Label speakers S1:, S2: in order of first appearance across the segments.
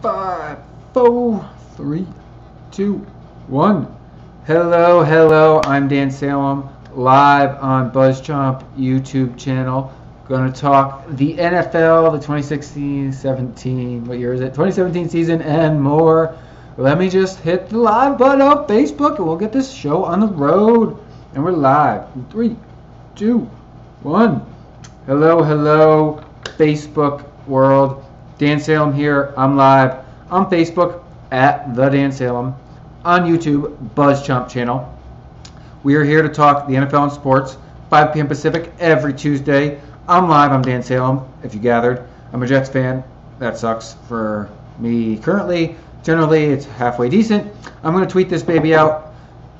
S1: 5, 4, 3, 2, 1. Hello, I'm Dan Salem, live on BuzzChomp YouTube channel. Going to talk the NFL, the 2016-17, what year is it? 2017 season and more. Let me just hit the live button on Facebook and we'll get this show on the road. And we're live. 3, 2, 1. Hello, Facebook world. Dan Salem here. I'm live on Facebook at The Dan Salem, on YouTube, BuzzChomp channel. We are here to talk the NFL and sports, 5 p.m. Pacific every Tuesday. I'm live. I'm Dan Salem, if you gathered. I'm a Jets fan. That sucks for me currently. Generally, it's halfway decent. I'm going to tweet this baby out,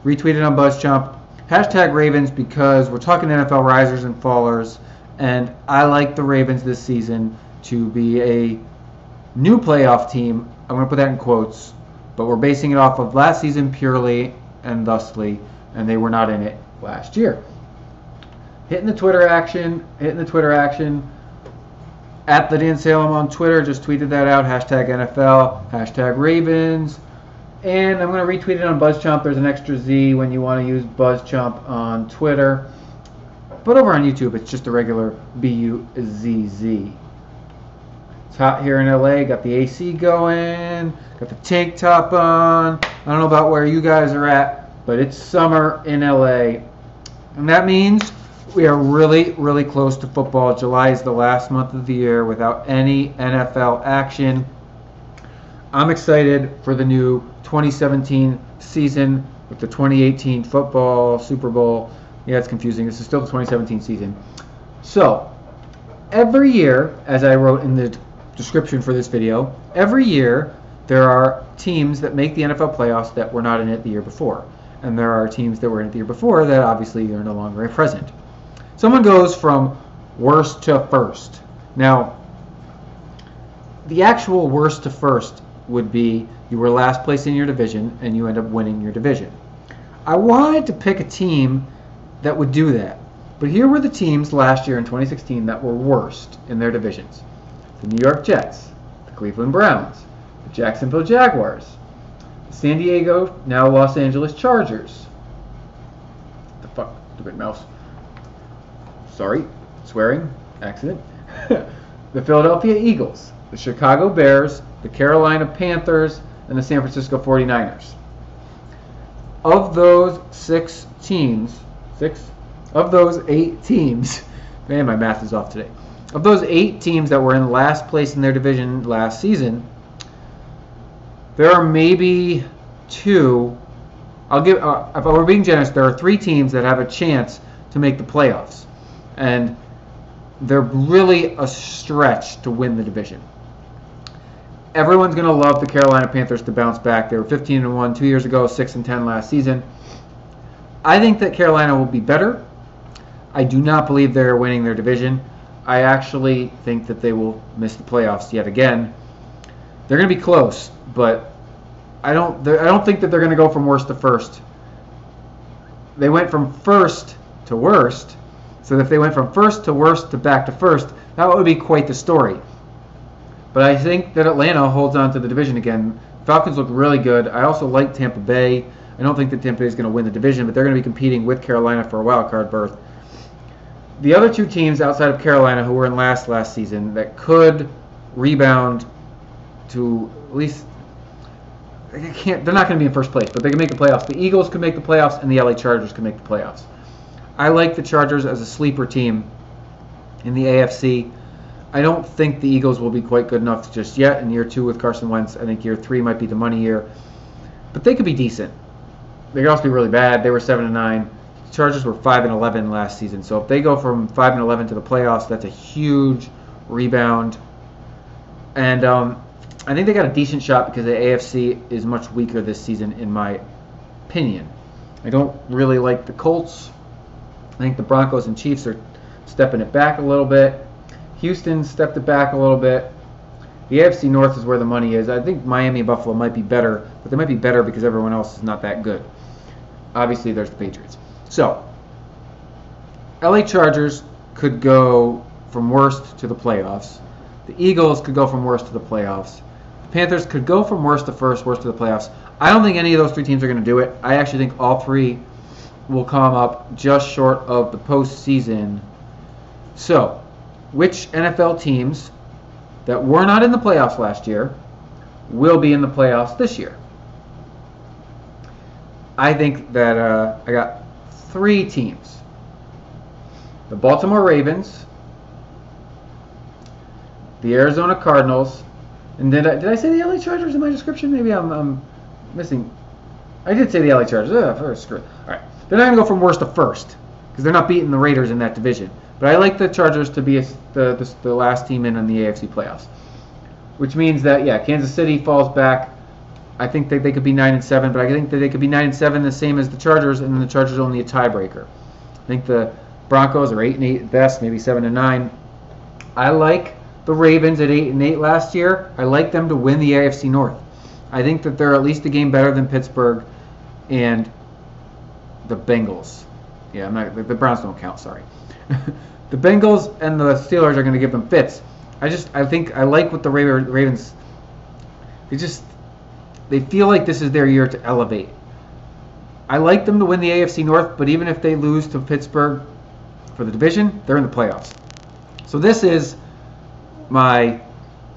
S1: retweet it on BuzzChomp. Hashtag Ravens, because we're talking NFL risers and fallers, and I like the Ravens this season to be a new playoff team. I'm going to put that in quotes, but we're basing it off of last season purely and thusly, and they were not in it last year. Hitting the Twitter action, at the Dan Salem on Twitter, just tweeted that out, hashtag NFL, hashtag Ravens, and I'm going to retweet it on BuzzChomp. There's an extra Z when you want to use BuzzChomp on Twitter, but over on YouTube, it's just a regular BUZZ. It's hot here in LA, got the AC going, got the tank top on. I don't know about where you guys are at, but it's summer in LA. And that means we are really close to football. July is the last month of the year without any NFL action. I'm excited for the new 2017 season with the 2018 football, Super Bowl. Yeah, it's confusing. This is still the 2017 season. So, every year, as I wrote in the description for this video, every year there are teams that make the NFL playoffs that were not in it the year before. And there are teams that were in it the year before that obviously are no longer present. Someone goes from worst to first. Now, the actual worst to first would be you were last place in your division and you end up winning your division. I wanted to pick a team that would do that. But here were the teams last year in 2016 that were worst in their divisions. The New York Jets, the Cleveland Browns, the Jacksonville Jaguars, the San Diego, now Los Angeles Chargers. The fuck, stupid mouse. Sorry, swearing, accident. The Philadelphia Eagles, the Chicago Bears, the Carolina Panthers, and the San Francisco 49ers. Of those 8 teams, man, my math is off today. Of those 8 teams that were in last place in their division last season, there are maybe 2. If I were being generous, there are 3 teams that have a chance to make the playoffs, and they're really a stretch to win the division. Everyone's going to love the Carolina Panthers to bounce back. They were 15-1 2 years ago, 6-10 last season. I think that Carolina will be better. I do not believe they're winning their division. I actually think that they will miss the playoffs yet again. They're going to be close, but I don't think that they're going to go from worst to first. They went from first to worst, so if they went from first to worst to back to first, that would be quite the story. But I think that Atlanta holds on to the division again. Falcons look really good. I also like Tampa Bay. I don't think that Tampa Bay is going to win the division, but they're going to be competing with Carolina for a wild card berth. The other 2 teams outside of Carolina who were in last season that could rebound to at least, they're not going to be in first place, but they can make the playoffs. The Eagles could make the playoffs, and the LA Chargers could make the playoffs. I like the Chargers as a sleeper team in the AFC. I don't think the Eagles will be quite good enough just yet in year 2 with Carson Wentz. I think year 3 might be the money year, but they could be decent. They could also be really bad. They were 7-9. The Chargers were 5-11 last season, so if they go from 5-11 to the playoffs, that's a huge rebound. And I think they got a decent shot because the AFC is much weaker this season, in my opinion. I don't really like the Colts. I think the Broncos and Chiefs are stepping it back a little bit. Houston stepped it back a little bit. The AFC North is where the money is. I think Miami and Buffalo might be better, but they might be better because everyone else is not that good. Obviously, there's the Patriots. So, LA Chargers could go from worst to the playoffs. The Eagles could go from worst to the playoffs. Panthers could go from worst to first, worst to the playoffs. I don't think any of those three teams are going to do it. I actually think all three will come up just short of the postseason. So, which NFL teams that were not in the playoffs last year will be in the playoffs this year? I think that I got three teams. The Baltimore Ravens, the Arizona Cardinals, and did I say the LA Chargers in my description? Maybe I'm missing. I did say the LA Chargers. Screw it. All right. They're not going to go from worst to first because they're not beating the Raiders in that division. But I like the Chargers to be the last team in the AFC playoffs, which means that, yeah, Kansas City falls back. I think that they could be 9-7, but I think that they could be 9-7 the same as the Chargers, and then the Chargers are only a tiebreaker. I think the Broncos are 8-8 at best, maybe 7-9. I like the Ravens at 8-8 last year. I like them to win the AFC North. I think that they're at least a game better than Pittsburgh and the Bengals. Yeah, the Browns don't count, sorry. The Bengals and the Steelers are going to give them fits. I think I like what the Ravens. They feel like this is their year to elevate. I like them to win the AFC North, but even if they lose to Pittsburgh for the division, they're in the playoffs. So this is my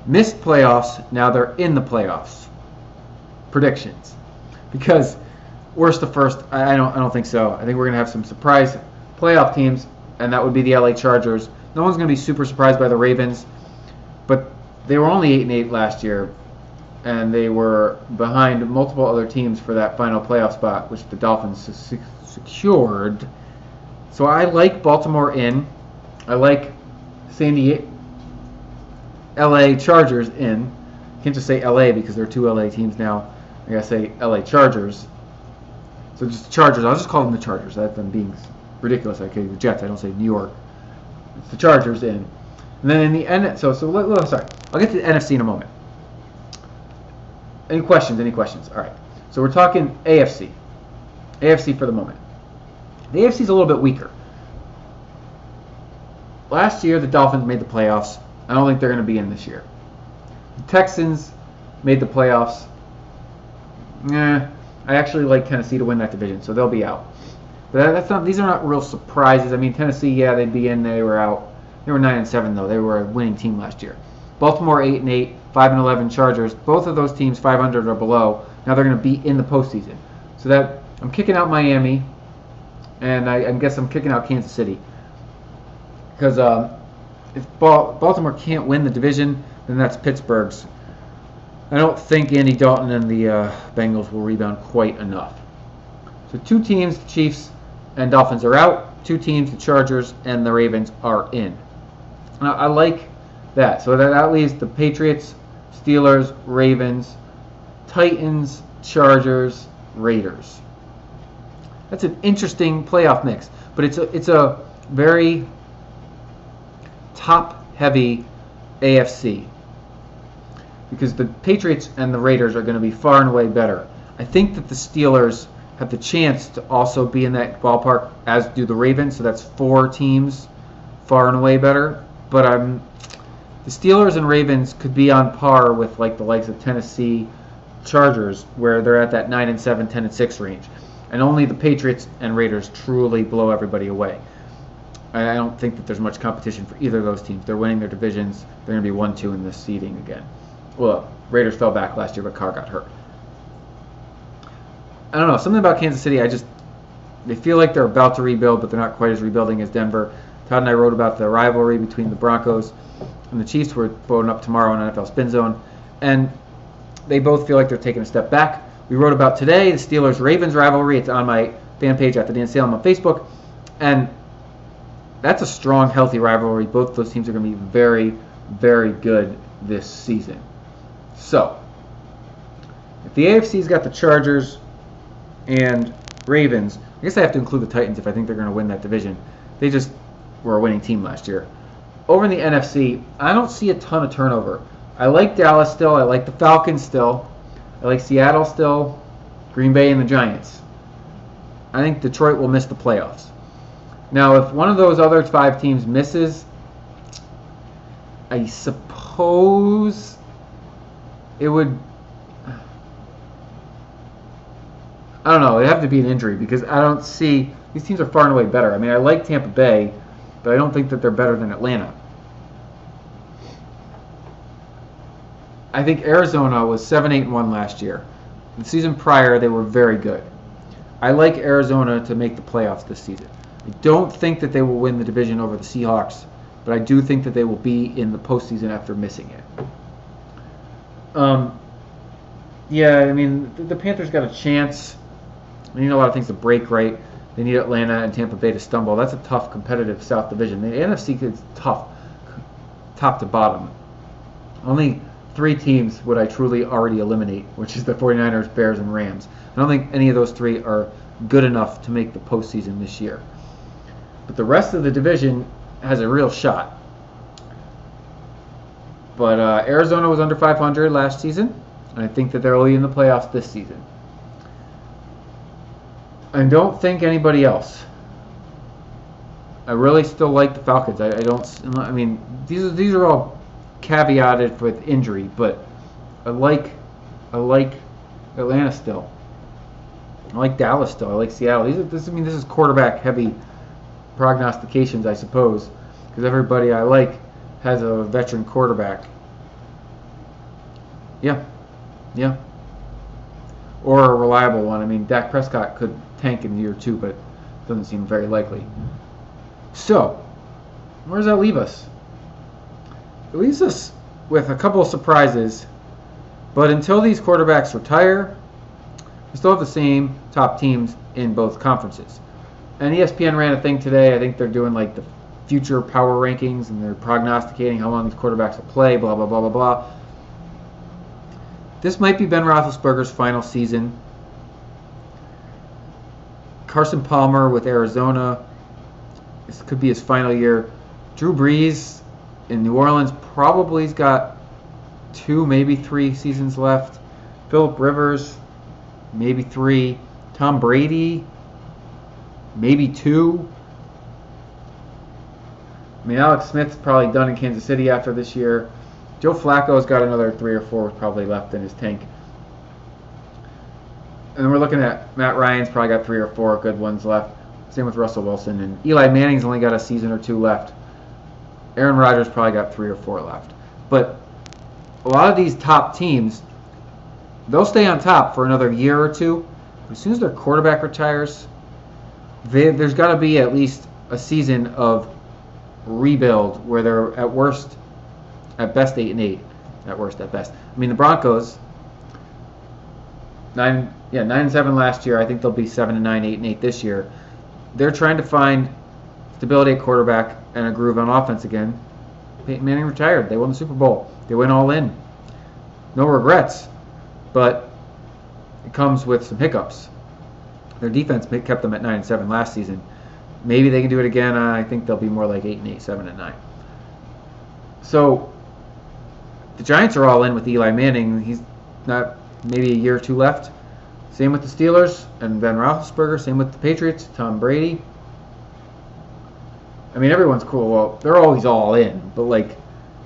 S1: missed playoffs. Now they're in the playoffs. Predictions, because worst to first, I don't think so. I think we're gonna have some surprise playoff teams, and that would be the LA Chargers. No one's gonna be super surprised by the Ravens, but they were only 8-8 last year, and they were behind multiple other teams for that final playoff spot, which the Dolphins secured. So I like Baltimore in. I like LA Chargers in. Can't just say LA because there are two LA teams now. I gotta say LA Chargers. So just the Chargers. I'll just call them the Chargers. That's them being ridiculous. Okay, the Jets. I don't say New York. It's the Chargers in. And then in the end, sorry. I'll get to the NFC in a moment. Any questions? All right. So we're talking AFC. AFC for the moment. The AFC is a little bit weaker. Last year, the Dolphins made the playoffs. I don't think they're going to be in this year. The Texans made the playoffs. I actually like Tennessee to win that division, so they'll be out. But these are not real surprises. I mean, Tennessee, yeah, they'd be in. They were out. They were 9-7 though. They were a winning team last year. Baltimore 8-8, 5-11 Chargers. Both of those teams 500 or below. Now they're going to be in the postseason. So that I'm kicking out Miami, and I guess I'm kicking out Kansas City. Because if Baltimore can't win the division, then that's Pittsburgh's. I don't think Andy Dalton and the Bengals will rebound quite enough. So two teams, the Chiefs and Dolphins, are out. Two teams, the Chargers and the Ravens, are in. Now, I like that. So that leaves the Patriots, Steelers, Ravens, Titans, Chargers, Raiders. That's an interesting playoff mix, but it's a very top-heavy AFC because the Patriots and the Raiders are going to be far and away better. I think that the Steelers have the chance to also be in that ballpark, as do the Ravens, so that's four teams far and away better. But the Steelers and Ravens could be on par with like the likes of Tennessee Chargers, where they're at that 9-7, 10-6 range. And only the Patriots and Raiders truly blow everybody away. I don't think that there's much competition for either of those teams. They're winning their divisions. They're going to be 1-2 in this seeding again. Well, Raiders fell back last year, but Carr got hurt. I don't know. Something about Kansas City, they feel like they're about to rebuild, but they're not quite as rebuilding as Denver. Todd and I wrote about the rivalry between the Broncos and the Chiefs. We're voting up tomorrow on NFL Spin Zone. And they both feel like they're taking a step back. We wrote about today the Steelers-Ravens rivalry. It's on my fan page at the Dan Salem on Facebook. And that's a strong, healthy rivalry. Both those teams are going to be very, very good this season. So, if the AFC's got the Chargers and Ravens, I guess I have to include the Titans if I think they're going to win that division. They just were a winning team last year. Over in the NFC, I don't see a ton of turnover. I like Dallas still. I like the Falcons still. I like Seattle still. Green Bay and the Giants. I think Detroit will miss the playoffs. Now, if one of those other five teams misses, I suppose it would. I don't know. It'd have to be an injury because I don't see these teams are far and away better. I mean, I like Tampa Bay, but I don't think that they're better than Atlanta. I think Arizona was 7-8-1 last year. The season prior, they were very good. I like Arizona to make the playoffs this season. I don't think that they will win the division over the Seahawks, but I do think that they will be in the postseason after missing it. Yeah, I mean, the Panthers got a chance. They need a lot of things to break right. They need Atlanta and Tampa Bay to stumble. That's a tough, competitive South Division. The NFC is tough, top to bottom. Only 3 teams would I truly already eliminate, which is the 49ers, Bears, and Rams. I don't think any of those 3 are good enough to make the postseason this year. But the rest of the division has a real shot. But Arizona was under 500 last season, and I think that they'll be in the playoffs this season. I don't think anybody else. I really still like the Falcons. I mean, these are all caveated with injury, but I like Atlanta still. I like Dallas still. I like Seattle. This is quarterback heavy prognostications, I suppose, because everybody I like has a veteran quarterback. Yeah. Or a reliable one. I mean, Dak Prescott could tank in year 2, but it doesn't seem very likely. So, where does that leave us? It leaves us with a couple of surprises, but until these quarterbacks retire, we still have the same top teams in both conferences. And ESPN ran a thing today. I think they're doing like the future power rankings, and they're prognosticating how long these quarterbacks will play, blah, blah, blah, blah, blah. This might be Ben Roethlisberger's final season. Carson Palmer with Arizona, this could be his final year. Drew Brees in New Orleans probably has got 2, maybe 3 seasons left. Phillip Rivers, maybe 3. Tom Brady, maybe 2. I mean, Alex Smith's probably done in Kansas City after this year. Joe Flacco's got another 3 or 4 probably left in his tank. And we're looking at Matt Ryan's probably got 3 or 4 good ones left. Same with Russell Wilson. And Eli Manning's only got a season or 2 left. Aaron Rodgers probably got 3 or 4 left. But a lot of these top teams, they'll stay on top for another year or 2. But as soon as their quarterback retires, there's got to be at least a season of rebuild where they're at best 8-8, at worst at best. I mean, the Broncos 9-7 last year. I think they'll be 7-9, 8-8 this year. They're trying to find stability at quarterback and a groove on offense again. Peyton Manning retired. They won the Super Bowl. They went all in. No regrets, but it comes with some hiccups. Their defense kept them at 9-7 last season. Maybe they can do it again. I think they'll be more like 8-8, 7-9. So the Giants are all in with Eli Manning. He's not maybe a year or 2 left. Same with the Steelers and Ben Roethlisberger. Same with the Patriots, Tom Brady. I mean, everyone's cool. Well, they're always all in, but like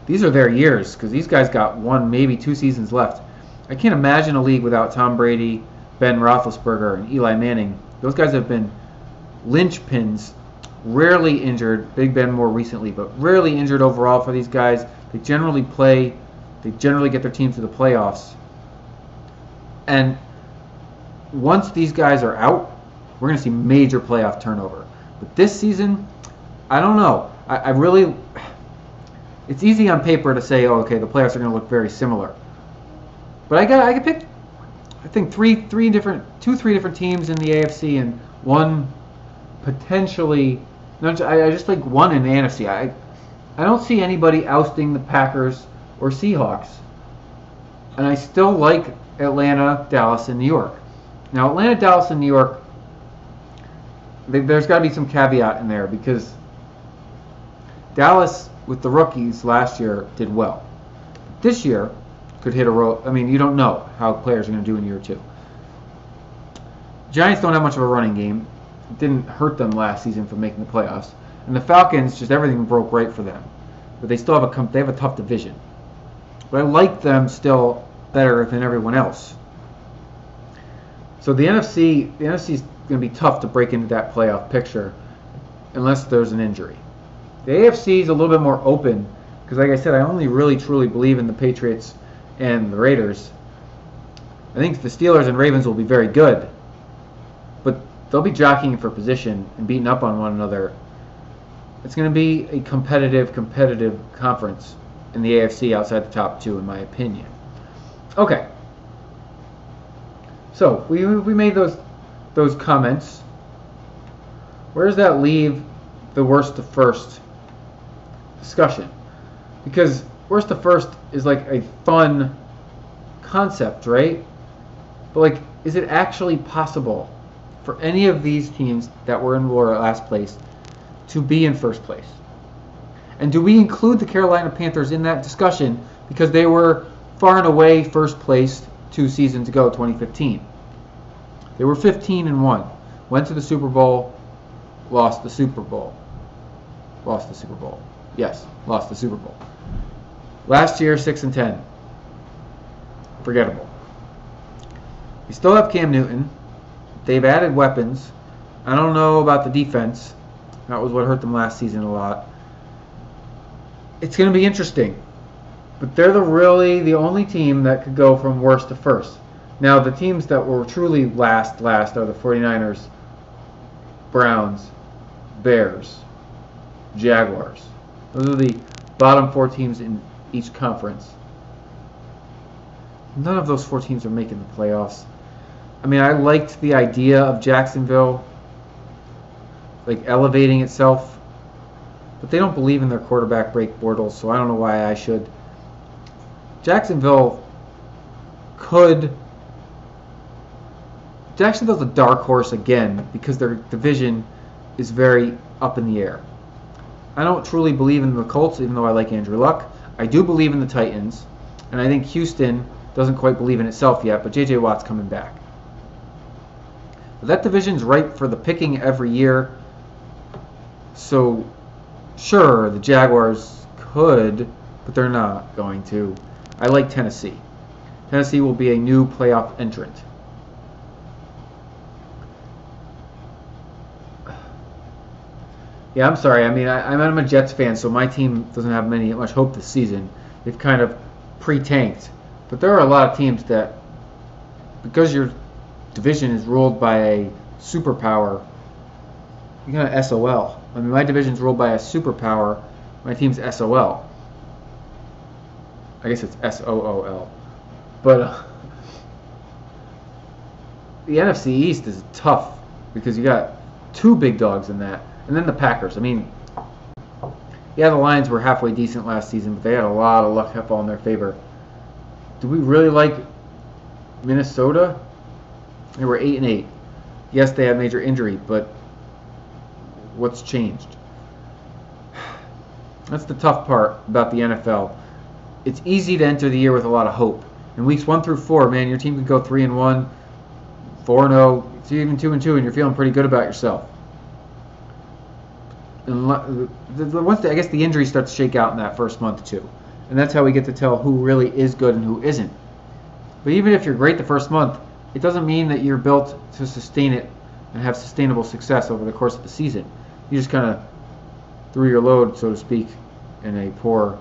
S1: these are their years because these guys got 1, maybe 2 seasons left. I can't imagine a league without Tom Brady, Ben Roethlisberger, and Eli Manning. Those guys have been linchpins, rarely injured. Big Ben more recently, but rarely injured overall for these guys. They generally play. They generally get their teams to the playoffs. And once these guys are out, we're going to see major playoff turnover. But this season, I don't know. I really, it's easy on paper to say, oh, okay, the playoffs are going to look very similar. But I could pick, I think two, three different teams in the AFC and one potentially. No, I just like one in the NFC. I don't see anybody ousting the Packers or Seahawks, and I still like Atlanta, Dallas, and New York. Now, Atlanta, Dallas, and New York, there's got to be some caveat in there because Dallas, with the rookies last year, did well. This year, could hit a roll. I mean, you don't know how players are going to do in year 2. Giants don't have much of a running game. It didn't hurt them last season for making the playoffs. And the Falcons, just everything broke right for them. But they still have a tough division. But I like them still better than everyone else. So the NFC is going to be tough to break into that playoff picture unless there's an injury. The AFC is a little bit more open because, like I said, I only really truly believe in the Patriots and the Raiders. I think the Steelers and Ravens will be very good, but they'll be jockeying for position and beating up on one another. It's going to be a competitive conference in the AFC outside the top two, in my opinion. Okay. So we made those comments. Where does that leave the worst to first discussion? Because worst to first is like a fun concept, right? But like, is it actually possible for any of these teams that were in last place to be in first place? And do we include the Carolina Panthers in that discussion because they were far and away first place 2 seasons ago, 2015? They were 15-1, went to the Super Bowl, lost the Super Bowl. Yes, lost the Super Bowl. Last year, 6-10. Forgettable. We still have Cam Newton. They've added weapons. I don't know about the defense. That was what hurt them last season a lot. It's going to be interesting. But they're really the only team that could go from worst to first. Now, the teams that were truly last are the 49ers, Browns, Bears, Jaguars. Those are the bottom 4 teams in each conference. None of those 4 teams are making the playoffs. I mean, I liked the idea of Jacksonville like elevating itself, but they don't believe in their quarterback, Blake Bortles, so I don't know why I should. Jacksonville's a dark horse again because their division is very up in the air. I don't truly believe in the Colts, even though I like Andrew Luck. I do believe in the Titans, and I think Houston doesn't quite believe in itself yet, but J.J. Watt's coming back. But that division's ripe for the picking every year. So, sure, the Jaguars could, but they're not going to. I like Tennessee. Tennessee will be a new playoff entrant. Yeah, I'm sorry. I mean, I'm a Jets fan, so my team doesn't have much hope this season. They've kind of pre-tanked. But there are a lot of teams that, because your division is ruled by a superpower, you're kind of SOL. I mean, my division's ruled by a superpower. My team's SOL. I guess it's SOOL. But the NFC East is tough because you got 2 big dogs in that. And then the Packers. I mean, yeah, the Lions were halfway decent last season, but they had a lot of luck fall in their favor. Do we really like Minnesota? They were 8-8. Yes, they had major injury, but what's changed? That's the tough part about the NFL. It's easy to enter the year with a lot of hope. In weeks 1 through 4, man, your team could go 3-1, 4-0, it's even 2-2, and you're feeling pretty good about yourself. And I guess the injuries start to shake out in that first month too, and that's how we get to tell who really is good and who isn't. But even if you're great the first month, it doesn't mean that you're built to sustain it and have sustainable success over the course of the season. You just kind of threw your load, so to speak, in a poor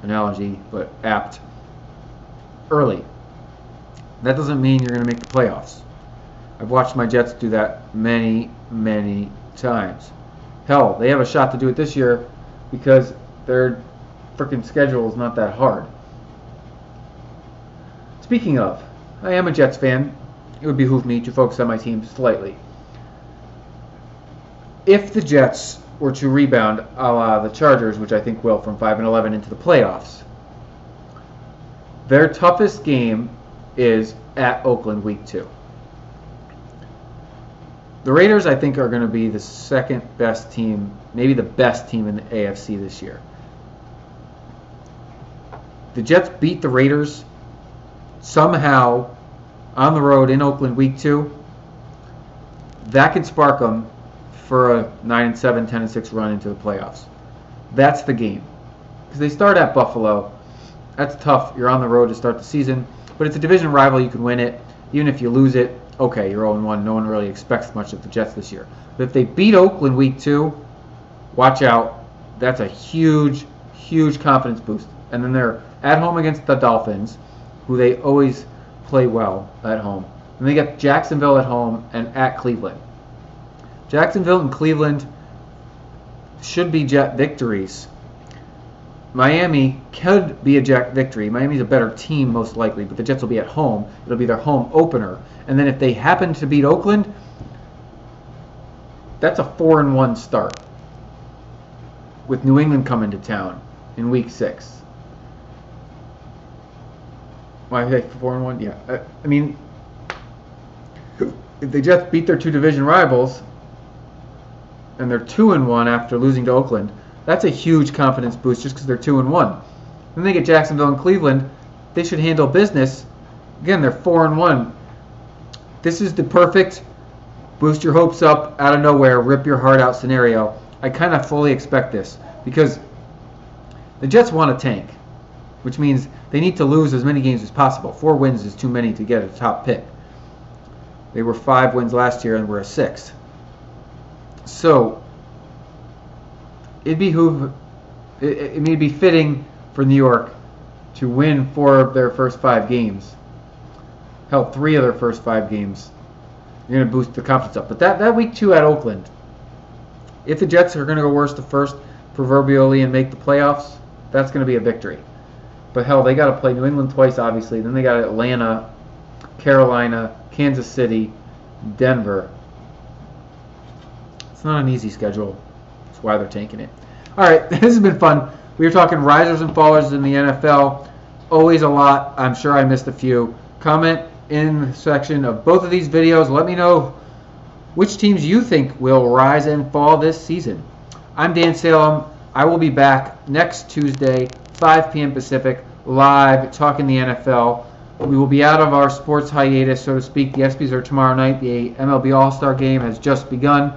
S1: analogy, but apt, early. That doesn't mean you're going to make the playoffs. I've watched my Jets do that many, many times. Hell, they have a shot to do it this year because their freaking schedule is not that hard. Speaking of, I am a Jets fan. It would behoove me to focus on my team slightly. If the Jets were to rebound a la the Chargers, which I think will, from 5-11 into the playoffs, their toughest game is at Oakland week 2. The Raiders, I think, are going to be the second best team, maybe the best team in the AFC this year. The Jets beat the Raiders somehow on the road in Oakland week 2. That could spark them for a 9-7, 10-6 run into the playoffs. That's the game. Because they start at Buffalo. That's tough. You're on the road to start the season. But it's a division rival. You can win it. Even if you lose it, okay, you're 0-1. No one really expects much of the Jets this year. But if they beat Oakland week 2, watch out. That's a huge, huge confidence boost. And then they're at home against the Dolphins, who they always play well at home. And they get Jacksonville at home and at Cleveland. Jacksonville and Cleveland should be Jet victories. Miami could be a Jet victory. Miami's a better team most likely, but the Jets will be at home. It'll be their home opener. And then if they happen to beat Oakland, that's a 4-1 start with New England coming to town in week 6. Why are they 4-1? Yeah. I mean, if the Jets beat their 2 division rivals and they're 2-1 after losing to Oakland, that's a huge confidence boost just because they're 2-1. Then they get Jacksonville and Cleveland. They should handle business. Again, they're 4-1. This is the perfect boost your hopes up out of nowhere, rip your heart out scenario. I kind of fully expect this because the Jets want to tank, which means they need to lose as many games as possible. 4 wins is too many to get a top pick. They were 5 wins last year and were a 6th. So it'd be fitting for New York to win 4 of their first 5 games. Hell, 3 of their first 5 games. You're going to boost the confidence up. But that week 2 at Oakland, if the Jets are going to go worst to first proverbially and make the playoffs, that's going to be a victory. But hell, they got to play New England twice, obviously. Then they got Atlanta, Carolina, Kansas City, Denver. It's not an easy schedule. That's why they're taking it. All right, this has been fun. We were talking risers and fallers in the NFL. Always a lot. I'm sure I missed a few. Comment in the section of both of these videos. Let me know which teams you think will rise and fall this season. I'm Dan Salem. I will be back next Tuesday, 5 p.m. Pacific, live talking the NFL. We will be out of our sports hiatus, so to speak. The ESPYs are tomorrow night. The MLB All-Star Game has just begun.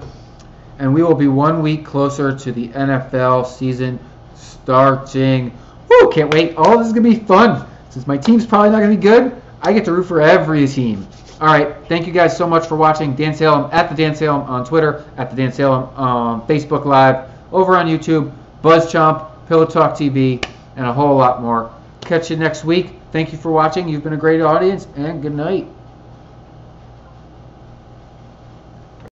S1: And we will be 1 week closer to the NFL season starting. Woo, can't wait. Oh, this is going to be fun. Since my team's probably not going to be good, I get to root for every team. All right, thank you guys so much for watching. Dan Salem, at the Dan Salem on Twitter, at the Dan Salem on Facebook Live, over on YouTube, BuzzChomp, Pillow Talk TV, and a whole lot more. Catch you next week. Thank you for watching. You've been a great audience, and good night.